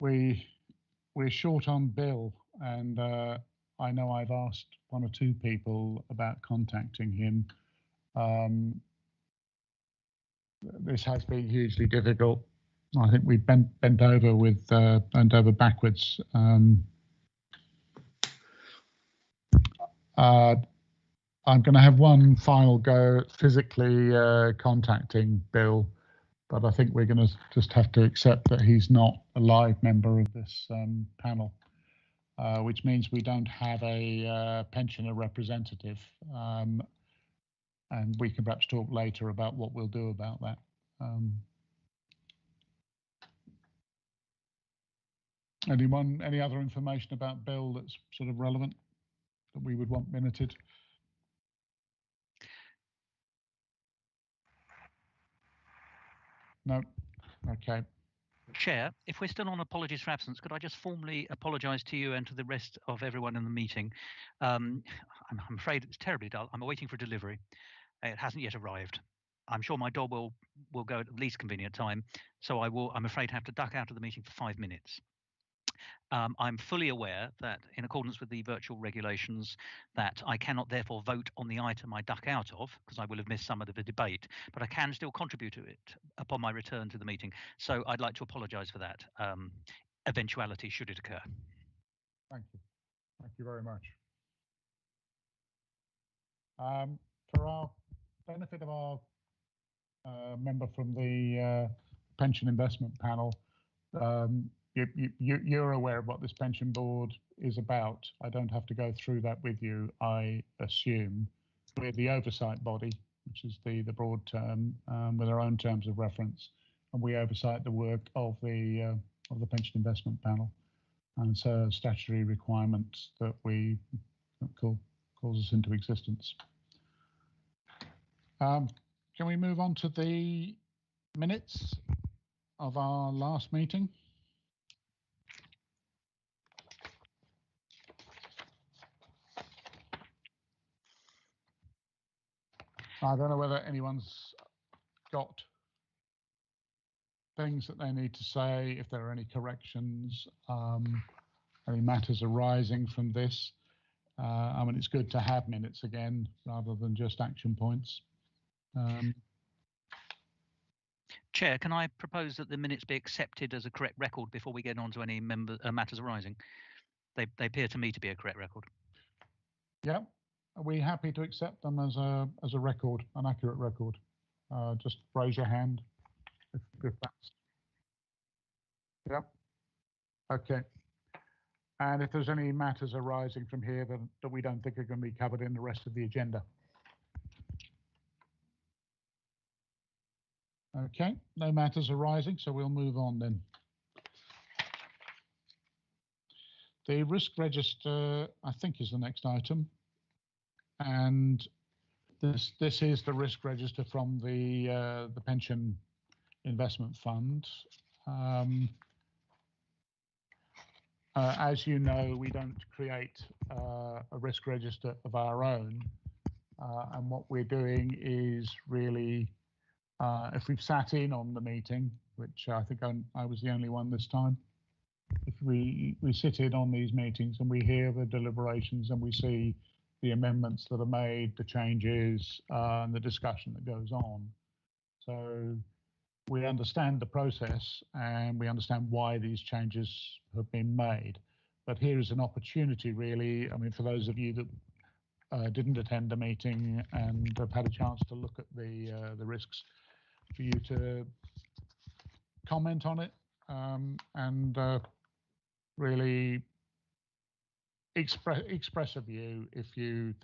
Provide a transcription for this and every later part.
we're short on Bill, and I know I've asked one or two people about contacting him. This has been hugely difficult. I think we've bent over backwards. I'm going to have one final go at physically contacting Bill, but I think we're going to just have to accept that he's not a live member of this panel, which means we don't have a pensioner representative. And we can perhaps talk later about what we'll do about that. Any other information about Bill that's sort of relevant that we would want minuted? No. Okay. Chair, if we're still on apologies for absence, could I just formally apologise to you and to the rest of everyone in the meeting? I'm afraid it's terribly dull. I'm waiting for delivery. It hasn't yet arrived. I'm sure my dog will go at the least convenient time, so I'm afraid, have to duck out of the meeting for 5 minutes. I'm fully aware that, in accordance with the virtual regulations, that I cannot therefore vote on the item I duck out of, because I will have missed some of the debate, but I can still contribute to it upon my return to the meeting. So I'd like to apologise for that eventuality should it occur. Thank you. Thank you very much. For our benefit of our member from the pension investment panel, you're aware of what this pension board is about. I don't have to go through that with you, I assume. We're the oversight body, which is the broad term, with our own terms of reference, and we oversight the work of the pension investment panel. And so statutory requirements that calls us into existence. Can we move on to the minutes of our last meeting? I don't know whether anyone's got things that they need to say, if there are any corrections, any matters arising from this. I mean, it's good to have minutes again rather than just action points. Chair, can I propose that the minutes be accepted as a correct record before we get on to any matters arising? They appear to me to be a correct record. Yeah. Are we happy to accept them as a record, an accurate record? Just raise your hand if that's. Yep. Okay. And if there's any matters arising from here that we don't think are going to be covered in the rest of the agenda. Okay, no matters arising, so we'll move on then. The risk register, I think, is the next item. And this is the risk register from the pension investment fund. As you know, we don't create a risk register of our own, and what we're doing is really, if we've sat in on the meeting, which I think I was the only one this time, if we sit in on these meetings and we hear the deliberations and we see the amendments that are made, the changes, and the discussion that goes on. So we understand the process and we understand why these changes have been made. But here is an opportunity, really. I mean, for those of you that didn't attend the meeting and have had a chance to look at the risks, for you to comment on it and really express a view if you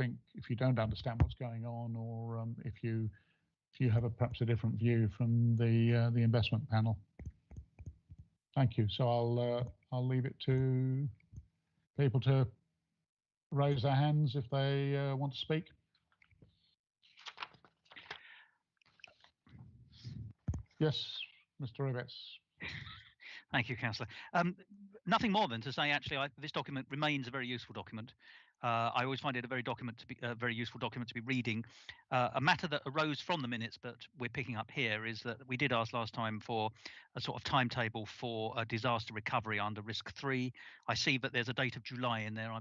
don't understand what's going on, or if you have perhaps a different view from the investment panel. Thank you. So I'll leave it to people to raise their hands if they want to speak. Yes, Mr. Rivets. Thank you, Councillor. Nothing more than to say, actually, this document remains a very useful document. I always find it a very useful document to be reading. A matter that arose from the minutes, but we're picking up here, is that we did ask last time for a sort of timetable for a disaster recovery under Risk 3. I see that there's a date of July in there.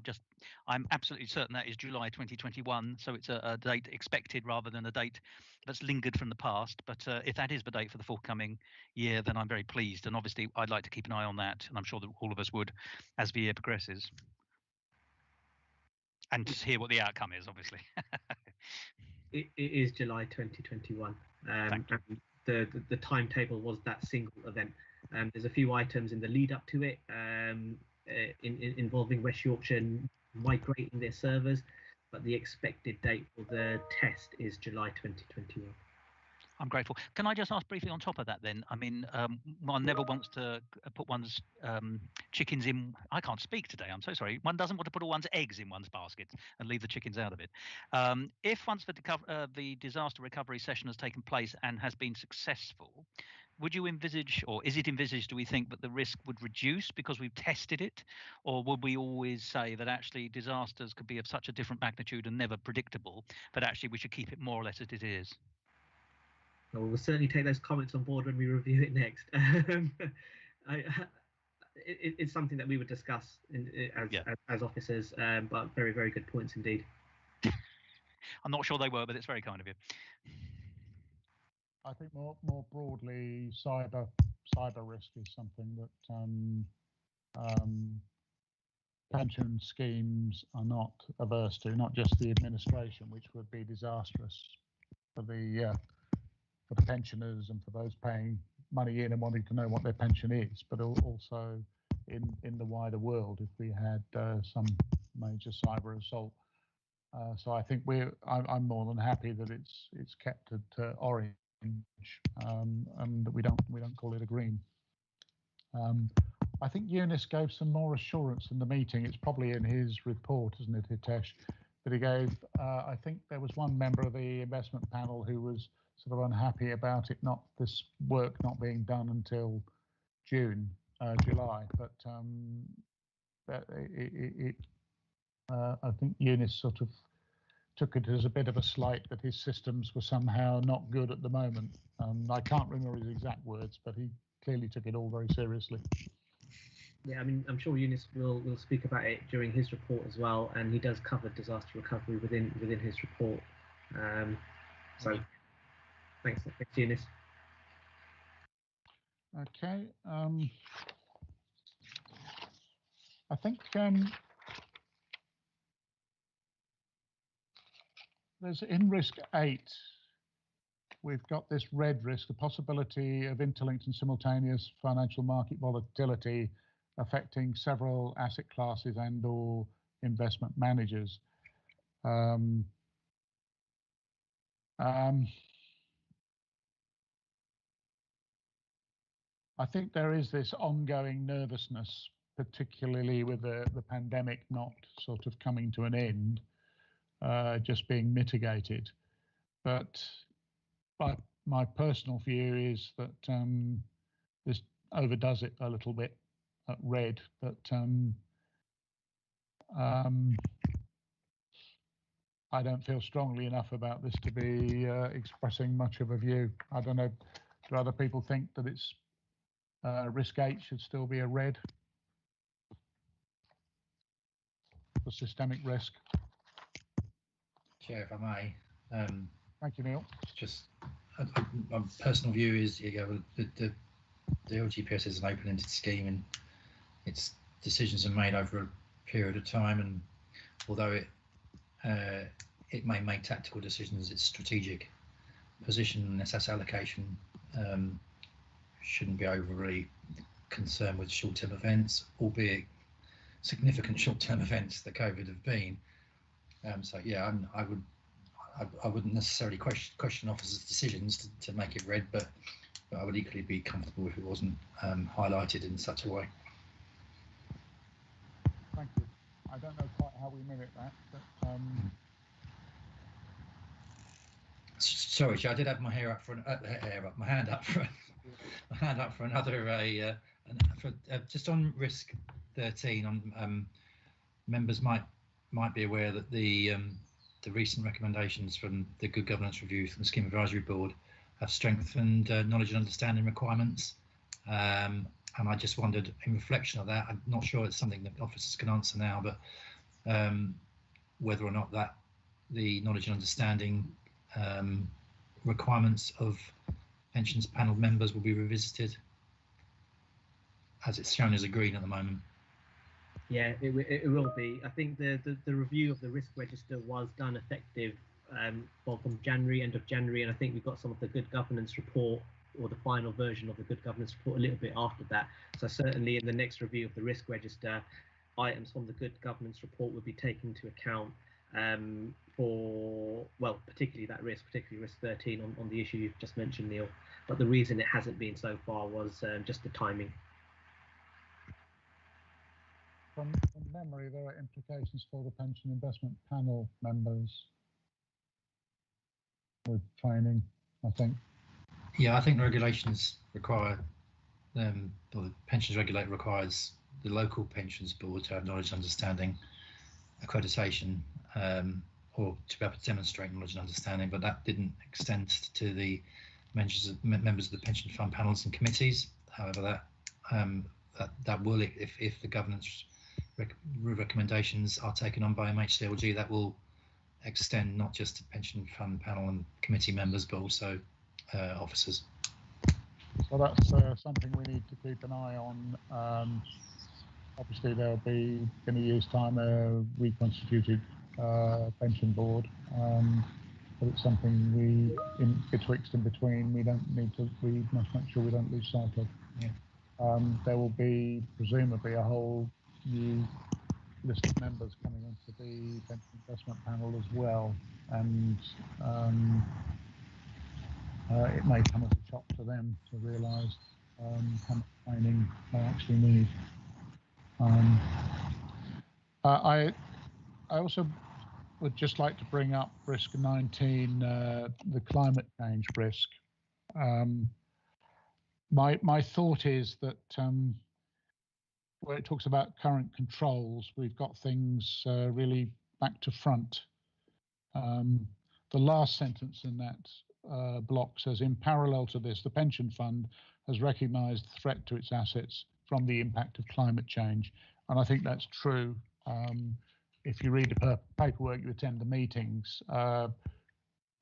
I'm absolutely certain that is July 2021, so it's a date expected rather than a date that's lingered from the past. But if that is the date for the forthcoming year, then I'm very pleased. And obviously, I'd like to keep an eye on that, and I'm sure that all of us would as the year progresses. And to hear what the outcome is, obviously. It is July 2021. And the timetable was that single event. There's a few items in the lead up to it, involving West Yorkshire migrating their servers, but the expected date for the test is July 2021. I'm grateful. Can I just ask briefly on top of that then? I mean, one never wants to put one's chickens in. I can't speak today. I'm so sorry. One doesn't want to put all one's eggs in one's basket and leave the chickens out of it. If once the disaster recovery session has taken place and has been successful, would you envisage, or is it envisaged, do we think, that the risk would reduce because we've tested it? Or would we always say that actually disasters could be of such a different magnitude and never predictable, that actually we should keep it more or less as it is? Well, we'll certainly take those comments on board when we review it next. It's something that we would discuss as officers, but very, very good points indeed. I'm not sure they were, but it's very kind of you. I think more broadly, cyber risk is something that pension schemes are not averse to, not just the administration, which would be disastrous for the pensioners and for those paying money in and wanting to know what their pension is, but also in the wider world if we had some major cyber assault. So I think I'm more than happy that it's kept at orange, and we don't call it a green. I think Eunice gave some more assurance in the meeting. It's probably in his report, isn't it, Hitesh? But he gave. I think there was one member of the investment panel who was sort of unhappy about this work not being done until July. But I think Eunice sort of took it as a bit of a slight that his systems were somehow not good at the moment. I can't remember his exact words, but he clearly took it all very seriously. Yeah, I mean, I'm sure Eunice will speak about it during his report as well, and he does cover disaster recovery within his report. So. Thanks, Eunice. Okay. I think there's in risk 8, we've got this red risk, the possibility of interlinked and simultaneous financial market volatility affecting several asset classes and/or investment managers. I think there is this ongoing nervousness, particularly with the pandemic not sort of coming to an end, just being mitigated. But my personal view is that this overdoes it a little bit at red. But I don't feel strongly enough about this to be expressing much of a view. I don't know. Do other people think that it's risk 8 should still be a red for systemic risk? Chair, if I may. Thank you, Neil. Just my personal view is the LGPS is an open-ended scheme, and its decisions are made over a period of time. And although it may make tactical decisions, its strategic position and its asset allocation shouldn't be overly concerned with short-term events, albeit significant short-term events that COVID have been. So yeah, I wouldn't necessarily question officers' decisions to make it red, but I would equally be comfortable if it wasn't highlighted in such a way. Thank you. I don't know quite how we mimic that, but sorry, I did have my hand up for another just on risk 13. On members might might be aware that the recent recommendations from the Good Governance Review from the Scheme Advisory Board have strengthened knowledge and understanding requirements. And I just wondered, in reflection of that, I'm not sure it's something that officers can answer now, but whether or not that the knowledge and understanding requirements of pensions panel members will be revisited, as it's shown as a green at the moment. Yeah, it will be. I think the review of the risk register was done effective well, from January, end of January, and I think we got some of the good governance report, or the final version of the good governance report, a little bit after that. So certainly in the next review of the risk register, items from the good governance report will be taken into account for, well, particularly that risk, particularly risk 13 on the issue you've just mentioned, Neil. But the reason it hasn't been so far was just the timing. From memory, there are implications for the pension investment panel members with training, I think. Yeah, I think the regulations require, or the pensions regulator requires the local pensions board to have knowledge and understanding accreditation, or to be able to demonstrate knowledge and understanding, but that didn't extend to the members of the pension fund panels and committees. However, that will, if the governance recommendations are taken on by MHCLG, that will extend not just to pension fund panel and committee members, but also officers. So that's something we need to keep an eye on. Obviously, there'll be, in a year's time, a reconstituted pension board, but it's something betwixt and between, we must make sure we don't lose sight of. Yeah. There will be presumably a whole new list of members coming into the pension investment panel as well, and it may come as a shock to them to realise how much training they actually need. I also would just like to bring up risk 19, the climate change risk. My thought is that where it talks about current controls, we've got things really back to front. The last sentence in that block says, in parallel to this, the pension fund has recognised the threat to its assets from the impact of climate change. And I think that's true. If you read the paperwork, you attend the meetings,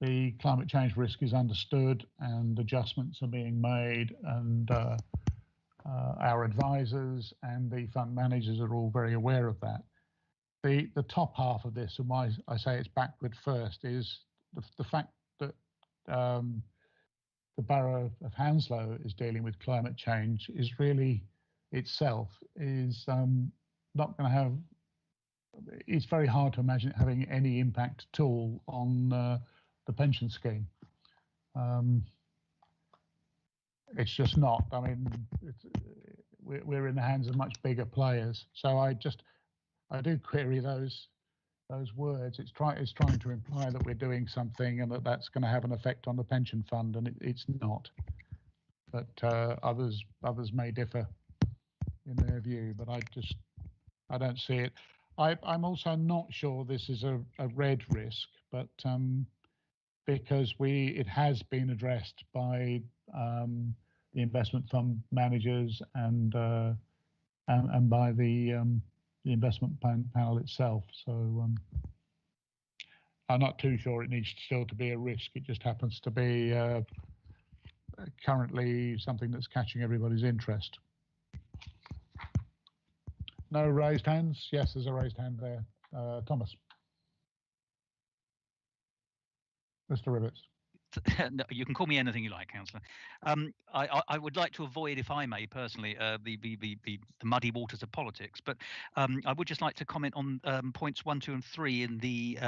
the climate change risk is understood and adjustments are being made, and our advisors and the fund managers are all very aware of that. The top half of this, and why I say it's backward first, is the fact that the borough of Hounslow is dealing with climate change is really itself is not going to have, it's very hard to imagine it having any impact at all on the pension scheme. It's just not. I mean, we're in the hands of much bigger players. So I do query those words. It's trying to imply that we're doing something and that's going to have an effect on the pension fund, and it's not. But others may differ in their view, but I don't see it. I'm also not sure this is a red risk, but because it has been addressed by the investment fund managers and by the investment panel itself. So I'm not too sure it needs still to be a risk. It just happens to be currently something that's catching everybody's interest. No raised hands? Yes, there's a raised hand there. Thomas. Mr. Rivets. No, you can call me anything you like, Councillor. I would like to avoid, if I may, personally, the muddy waters of politics, but I would just like to comment on points 1, 2, and 3 in the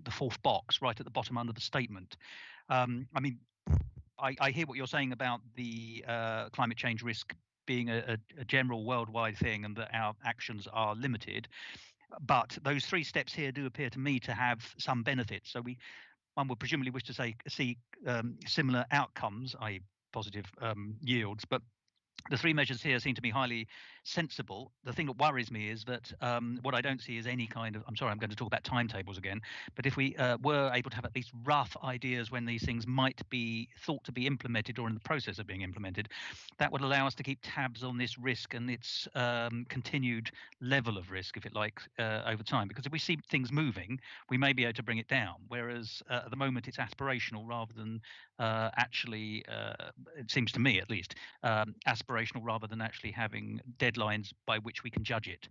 fourth box, right at the bottom under the statement. I mean, I hear what you're saying about the climate change risk being a general worldwide thing and that our actions are limited, but those 3 steps here do appear to me to have some benefits. So one would presumably wish to see similar outcomes, i.e. positive yields, but The three measures here seem to be highly sensible. The thing that worries me is that what I don't see is any kind of, I'm sorry, I'm going to talk about timetables again, but if we were able to have at least rough ideas when these things might be thought to be implemented or in the process of being implemented, that would allow us to keep tabs on this risk and its continued level of risk, if it like, over time. Because if we see things moving, we may be able to bring it down. Whereas at the moment it's aspirational rather than actually, it seems to me at least, aspirational rather than actually having deadlines by which we can judge it.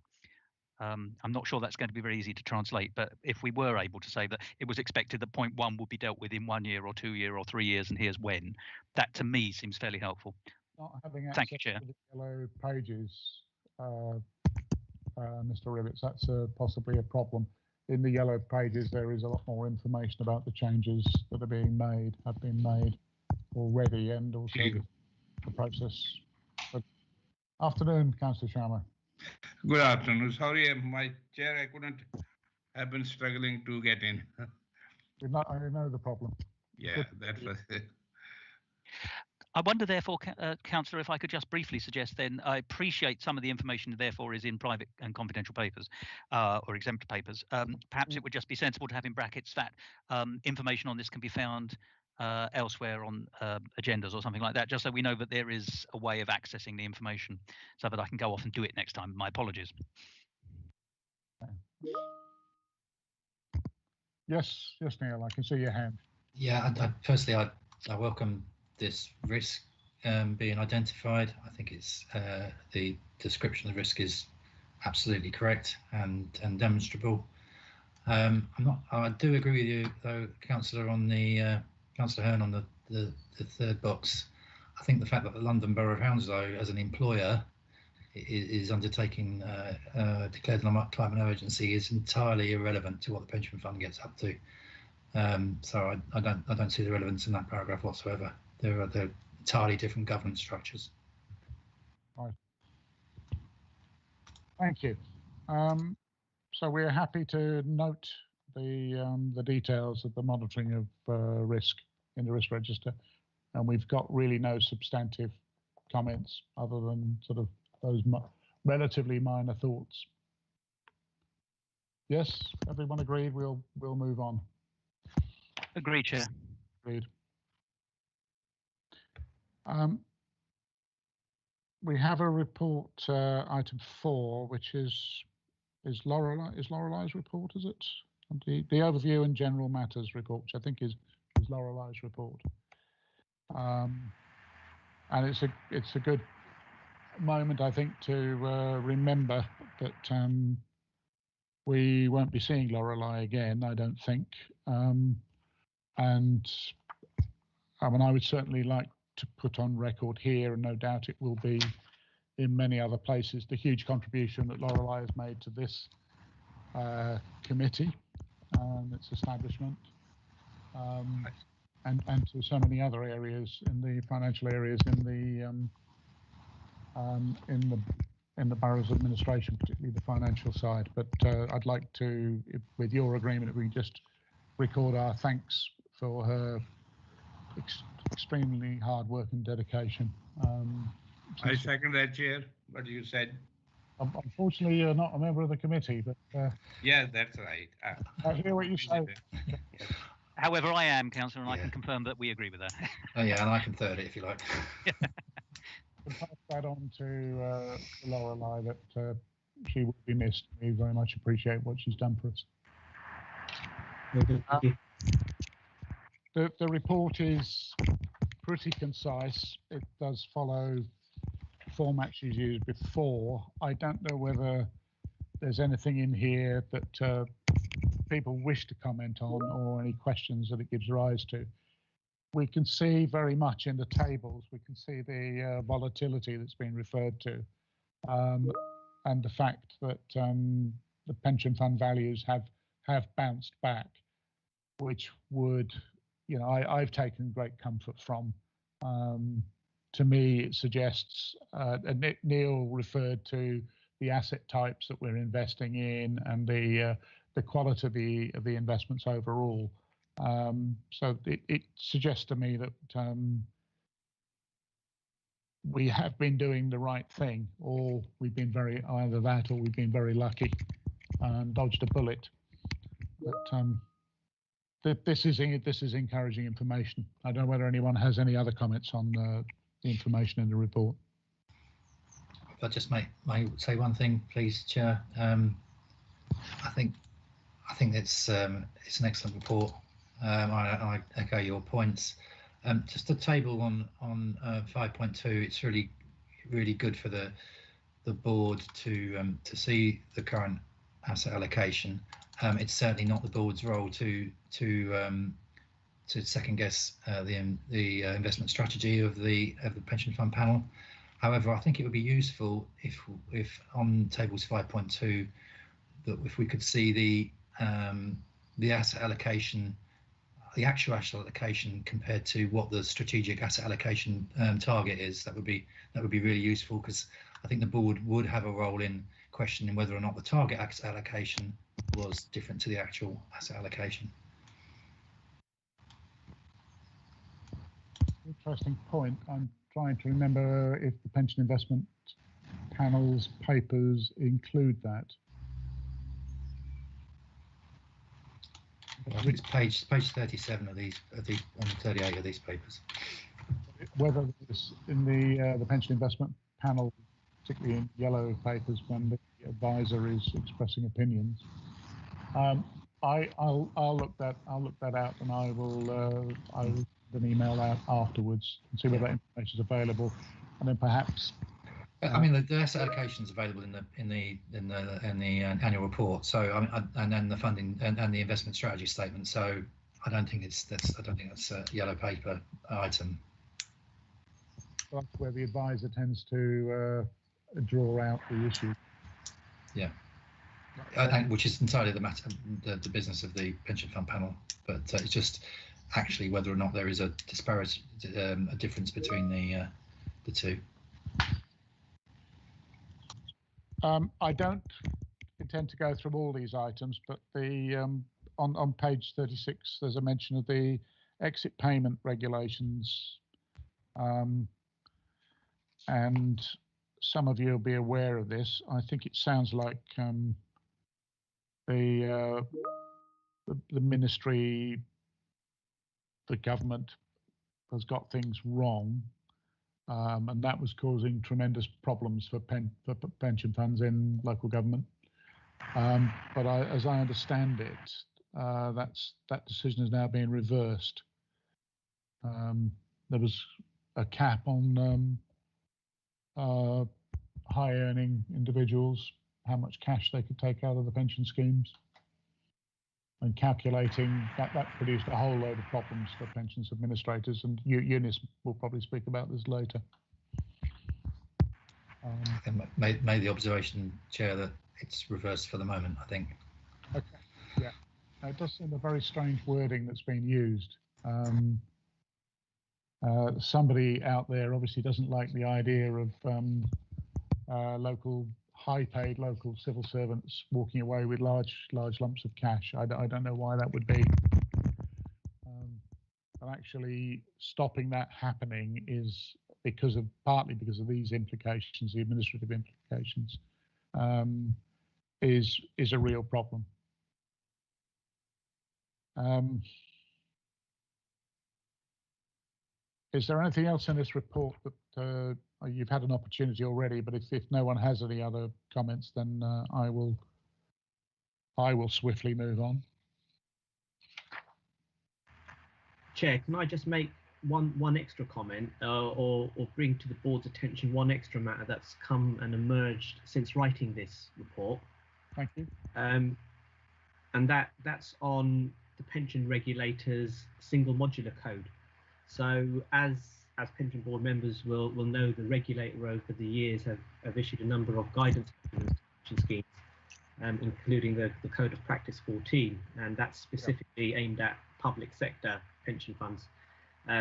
I'm not sure that's going to be very easy to translate, but if we were able to say that it was expected that point 1 would be dealt with in 1 year or 2 year or 3 years, and here's when, that to me seems fairly helpful. Not having Thank you, access Chair. to the yellow pages, Mr. Rivets, that's possibly a problem. In the yellow pages, there is a lot more information about the changes that are being made, have been made already, and also the process. But afternoon, Councillor Sharma. Good afternoon. Sorry, my chair, I couldn't. I've been struggling to get in. I know the problem. Yeah, that was it. I wonder, therefore, Councillor, if I could just briefly suggest then, I appreciate some of the information, therefore, is in private and confidential papers or exempt papers. Perhaps it would just be sensible to have in brackets that information on this can be found elsewhere on agendas or something like that, just so we know that there is a way of accessing the information so that I can go off and do it next time. My apologies. Yes, Neil, I can see your hand. Yeah, firstly, I welcome this risk being identified. I think it's the description of the risk is absolutely correct and demonstrable. I do agree with you though, Councillor, on the Councillor Hearn, on the third box. I think the fact that the London Borough of Hounslow as an employer is undertaking declared climate emergency is entirely irrelevant to what the pension fund gets up to. So I don't see the relevance in that paragraph whatsoever. They're entirely different governance structures. Right. Thank you. So we're happy to note the details of the monitoring of risk in the risk register, and we've got really no substantive comments other than sort of those relatively minor thoughts. Yes, everyone agreed. We'll move on. Agreed, Chair. Agreed. We have a report, item 4, which is Lorelei's report, is it? The overview and general matters report, which I think is Lorelei's report. And it's a good moment, I think, to remember that we won't be seeing Lorelei again, I don't think. And I mean, I would certainly like to put on record here, and no doubt it will be in many other places, the huge contribution that Lorelei has made to this committee and its establishment, and to so many other areas in the financial areas in the borough's administration, particularly the financial side. But I'd like to, with your agreement, if we can just record our thanks for her extremely hard work and dedication. I second that, Chair, what you said. Unfortunately, you're not a member of the committee, but yeah, that's right. I hear what you say. However, I am, Councillor, and I can confirm that we agree with that. Oh yeah, and I can third it if you like. I'll pass that on to Lorelei, that she will be missed. We very much appreciate what she's done for us. Thank you. The report is pretty concise. It does follow format she's used before. I don't know whether there's anything in here that people wish to comment on, or any questions that it gives rise to. We can see very much in the tables, we can see the volatility that's been referred to, and the fact that the pension fund values have bounced back, which would, you know, I've taken great comfort from. To me, it suggests, Neil referred to the asset types that we're investing in and the quality of the investments overall. So it suggests to me that we have been doing the right thing, or we've been either that or we've been very lucky and dodged a bullet. But this is encouraging information. I don't know whether anyone has any other comments on the information in the report. If I just may say one thing, please, Chair. I think it's an excellent report. I echo your points. Just the table on 5.2. It's really good for the board to see the current asset allocation. It's certainly not the board's role to second guess the investment strategy of the pension fund panel. However, I think it would be useful if on tables 5.2 that if we could see the asset allocation, the actual asset allocation compared to what the strategic asset allocation target is. That would be really useful, because I think the board would have a role in questioning whether or not the target asset allocation was different to the actual asset allocation. Interesting point. I'm trying to remember if the pension investment panel's papers include that. I think it's page 37 of these on 38 of these papers. Whether it's in the pension investment panel, particularly in yellow papers when the advisor is expressing opinions. I'll look that out, and I will send an email out afterwards and see whether that information is available, and then perhaps. I mean, the asset allocation is available in the annual report. So and then the funding and the investment strategy statement. So I don't think that's a yellow paper item. That's where the advisor tends to draw out the issue. Yeah, which is entirely the matter, the business of the pension fund panel. But it's just actually whether or not there is a disparity, a difference between the two. I don't intend to go through all these items, but on page 36, there's a mention of the exit payment regulations, and some of you will be aware of this. I think it sounds like the ministry, the government, has got things wrong. And that was causing tremendous problems for pension funds in local government. But as I understand it, that decision is now being reversed. There was a cap on high-earning individuals, how much cash they could take out of the pension schemes, and calculating that produced a whole load of problems for pensions administrators, and Eunice will probably speak about this later. I made the observation, Chair, that it's reversed for the moment, I think. Okay, yeah. It does seem a very strange wording that's been used. Somebody out there obviously doesn't like the idea of high-paid local civil servants walking away with large lumps of cash. I don't know why that would be. But actually stopping that happening is partly because of these implications, the administrative implications, is a real problem. Is there anything else in this report that you've had an opportunity already? But if no one has any other comments, then I will swiftly move on. Chair, can I just make one extra comment, or bring to the board's attention one extra matter that's come and emerged since writing this report? Thank you. And that's on the pension regulator's single modular code. So as pension board members will know, the regulator over the years have issued a number of guidance documents to pension schemes, including the Code of Practice 14, and that's specifically aimed at public sector pension funds.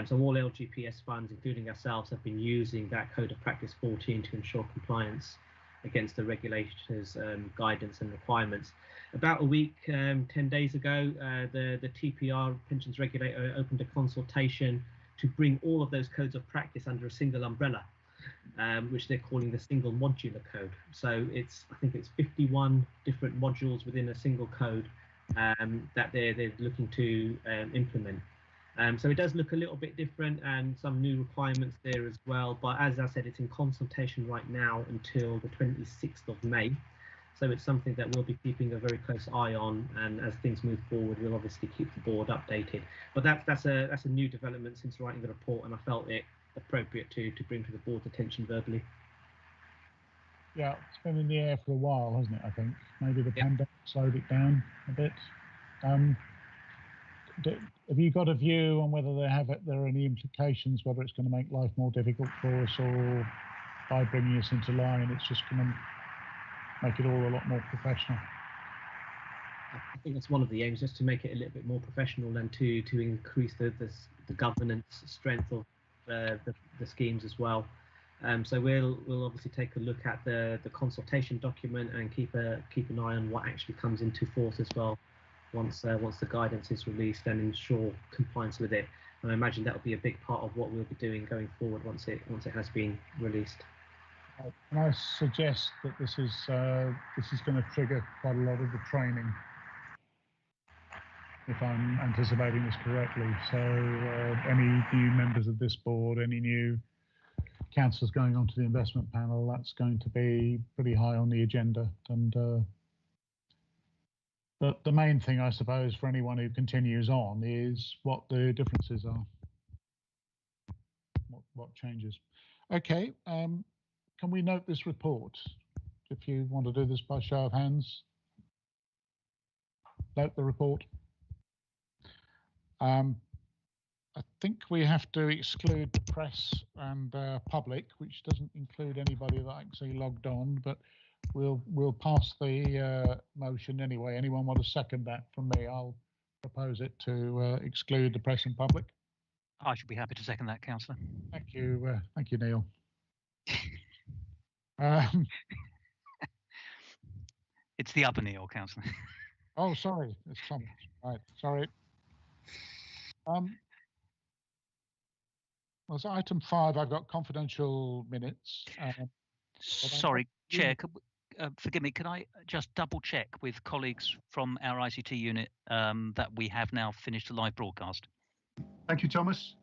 So all LGPS funds, including ourselves, have been using that Code of Practice 14 to ensure compliance against the regulator's guidance and requirements. About a week, 10 days ago, the TPR pensions regulator opened a consultation to bring all of those codes of practice under a single umbrella. which they're calling the single modular code. So I think it's 51 different modules within a single code that they're looking to implement. So it does look a little bit different, and some new requirements there as well. But as I said, it's in consultation right now until the 26th of May. So it's something that we'll be keeping a very close eye on, and as things move forward, we'll obviously keep the board updated. But that's a new development since writing the report, and I felt it appropriate to bring to the board's attention verbally. Yeah, it's been in the air for a while, hasn't it? I think maybe the pandemic slowed it down a bit. Have you got a view on whether there are any implications, whether it's going to make life more difficult for us, or by bringing us into line, it's just going to make it all a lot more professional? I think that's one of the aims, just to make it a little bit more professional and to increase the governance strength of the schemes as well. So we'll obviously take a look at the consultation document and keep an eye on what actually comes into force as well once the guidance is released, and ensure compliance with it. And I imagine that will be a big part of what we'll be doing going forward once it has been released. And I suggest that this is going to trigger quite a lot of the training, if I'm anticipating this correctly. So any new members of this board, any new councillors going onto the investment panel, that's going to be pretty high on the agenda. And but the main thing, I suppose, for anyone who continues on is what the differences are, what changes. Okay. Can we note this report? If you want to do this by show of hands, note the report. I think we have to exclude the press and public, which doesn't include anybody that actually logged on, but we'll pass the motion anyway. Anyone want to second that from me? I'll propose it to exclude the press and public. I should be happy to second that, Councillor. Thank you, Neil. It's the other Neil, Councillor. Oh, sorry, it's Thomas. Right, sorry. Was item 5? I've got confidential minutes. Sorry, Chair. Forgive me. Can I just double check with colleagues from our ICT unit that we have now finished the live broadcast? Thank you, Thomas.